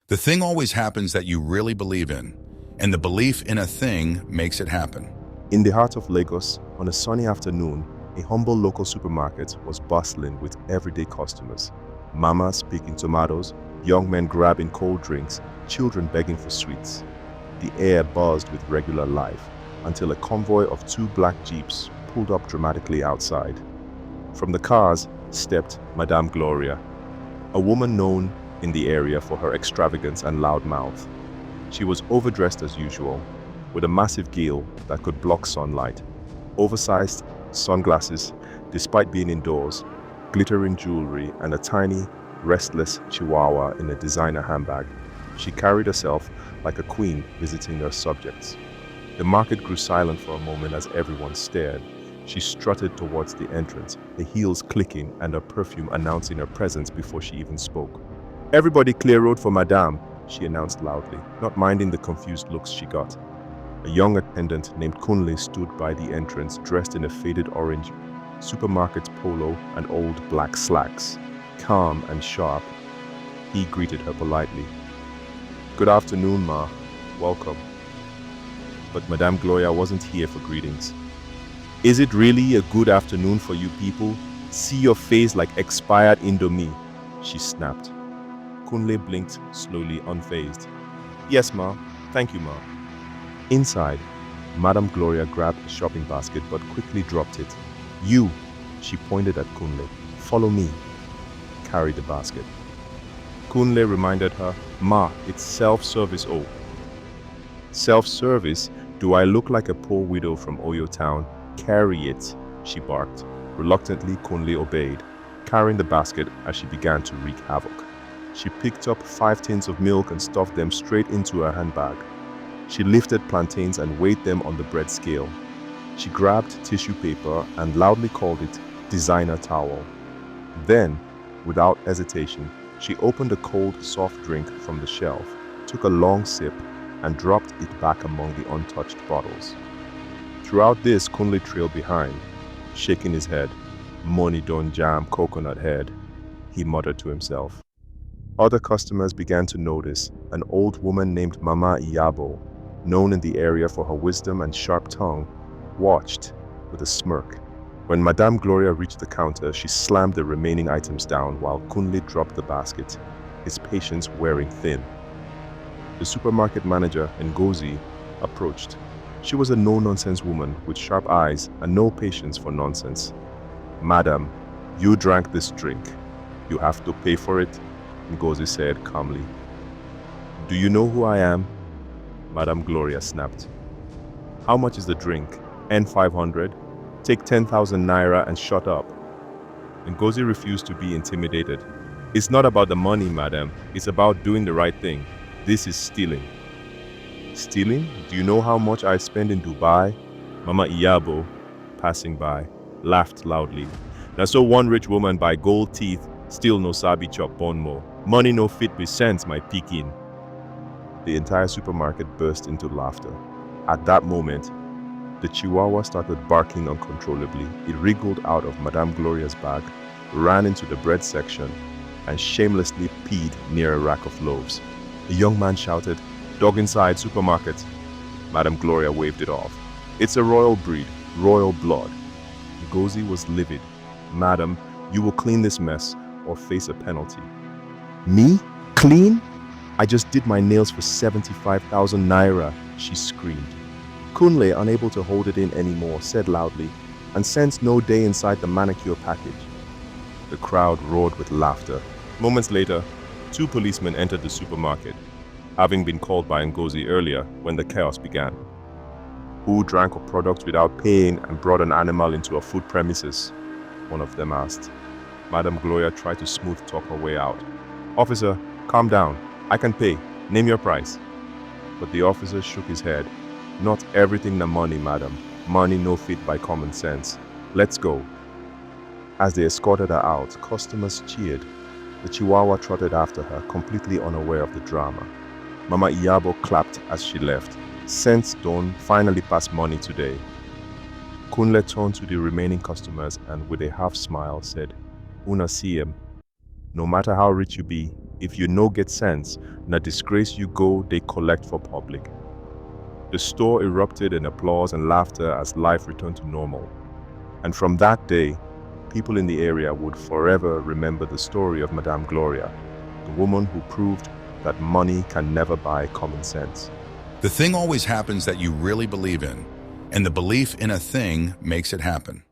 The thing always happens that you really believe in, and the belief in a thing makes it happen. In the heart of Lagos, on a sunny afternoon, a humble local supermarket was bustling with everyday customers. Mamas picking tomatoes, young men grabbing cold drinks, children begging for sweets. The air buzzed with regular life until a convoy of two black jeeps pulled up dramatically outside. From the cars stepped Madame Gloria, a woman known in the area for her extravagance and loud mouth. She was overdressed as usual, with a massive gill that could block sunlight, oversized sunglasses despite being indoors, glittering jewelry, and a tiny, restless chihuahua in a designer handbag. She carried herself like a queen visiting her subjects. The market grew silent for a moment as everyone stared. She strutted towards the entrance, the heels clicking and her perfume announcing her presence before she even spoke. "Everybody clear road for Madame," she announced loudly, not minding the confused looks she got. A young attendant named Kunle stood by the entrance, dressed in a faded orange supermarket polo and old black slacks. Calm and sharp, he greeted her politely. "Good afternoon, ma. Welcome." But Madame Gloria wasn't here for greetings. "Is it really a good afternoon for you people? See your face like expired Indomie," she snapped. Kunle blinked slowly, unfazed. "Yes, ma. Thank you, ma." Inside, Madame Gloria grabbed a shopping basket but quickly dropped it. "You," she pointed at Kunle. "Follow me." Carry the basket. Kunle reminded her, "Ma, it's self-service, oh." "Self-service? Do I look like a poor widow from Oyo Town? Carry it," she barked. Reluctantly, Kunle obeyed, carrying the basket as she began to wreak havoc. She picked up 5 tins of milk and stuffed them straight into her handbag. She lifted plantains and weighed them on the bread scale. She grabbed tissue paper and loudly called it designer towel. Then, without hesitation, she opened a cold, soft drink from the shelf, took a long sip, and dropped it back among the untouched bottles. Throughout this, Kunle trailed behind, shaking his head. "Money don't jam coconut head," he muttered to himself. Other customers began to notice. An old woman named Mama Iyabo, known in the area for her wisdom and sharp tongue, watched with a smirk. When Madame Gloria reached the counter, she slammed the remaining items down while Kunle dropped the basket, his patience wearing thin. The supermarket manager, Ngozi, approached. She was a no-nonsense woman with sharp eyes and no patience for nonsense. "Madam, you drank this drink. You have to pay for it," Ngozi said calmly. "Do you know who I am?" Madame Gloria snapped. "How much is the drink? N500? Take 10,000 naira and shut up." Ngozi refused to be intimidated. "It's not about the money, madam. It's about doing the right thing. This is stealing." "Stealing? Do you know how much I spend in Dubai?" Mama Iyabo, passing by, laughed loudly. "Now so one rich woman buy gold teeth, still no sabi chop bonmo. Money no fit with sense, my pikin." The entire supermarket burst into laughter. At that moment, the chihuahua started barking uncontrollably. It wriggled out of Madame Gloria's bag, ran into the bread section, and shamelessly peed near a rack of loaves. A young man shouted, "Dog inside, supermarket." Madame Gloria waved it off. "It's a royal breed, royal blood." Ngozi was livid. "Madam, you will clean this mess or face a penalty." "Me? Clean? I just did my nails for 75,000 naira, she screamed. Kunle, unable to hold it in anymore, said loudly, "And sends no day inside the manicure package." The crowd roared with laughter. Moments later, 2 policemen entered the supermarket, having been called by Ngozi earlier when the chaos began. "Who drank a product without paying and brought an animal into a food premises?" one of them asked. Madame Gloria tried to smooth talk her way out. "Officer, calm down. I can pay. Name your price." But the officer shook his head. "Not everything na money, madam. Money no fit by common sense. Let's go." As they escorted her out, customers cheered. The chihuahua trotted after her, completely unaware of the drama. Mama Iyabo clapped as she left. "Sense don't finally pass money today." Kunle turned to the remaining customers and with a half smile said, "Una see him. No matter how rich you be, If you no get sense, na disgrace you go, they collect for public. The store erupted in applause and laughter as life returned to normal. And from that day, people in the area would forever remember the story of Madame Gloria, the woman who proved that money can never buy common sense. The thing always happens that you really believe in, and the belief in a thing makes it happen.